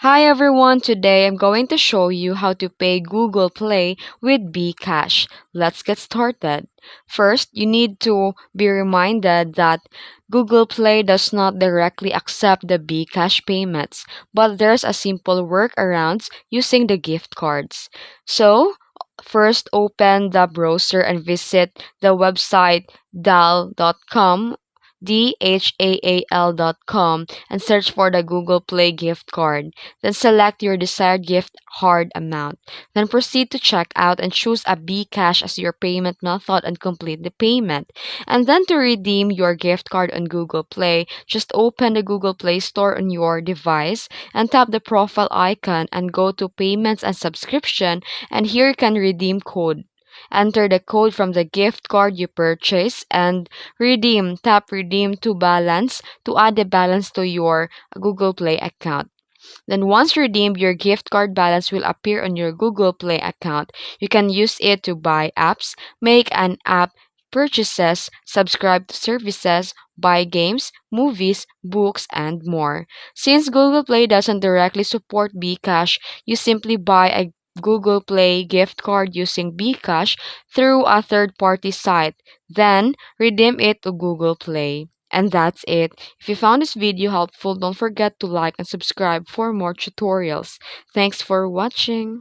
Hi everyone, today I'm going to show you how to pay Google Play with Bkash. Let's get started. First, you need to be reminded that Google Play does not directly accept the Bkash payments, but there's a simple workaround using the gift cards. So, first open the browser and visit the website dal.com dhaal.com and search for the Google Play gift card. Then select your desired gift card amount. Then proceed to checkout and choose a Bcash as your payment method and complete the payment. And then to redeem your gift card on Google Play, just open the Google Play Store on your device and tap the profile icon and go to Payments and Subscription, and here you can redeem code. Enter the code from the gift card you purchased and redeem. Tap redeem to balance to add the balance to your Google Play account. Then once redeemed, your gift card balance will appear on your Google Play account. You can use it to buy apps, make an app purchases, subscribe to services, buy games, movies, books, and more. Since Google Play doesn't directly support Bcash, you simply buy a Google Play gift card using Bcash through a third-party site, then redeem it to Google Play. And that's it. If you found this video helpful, don't forget to like and subscribe for more tutorials. Thanks for watching.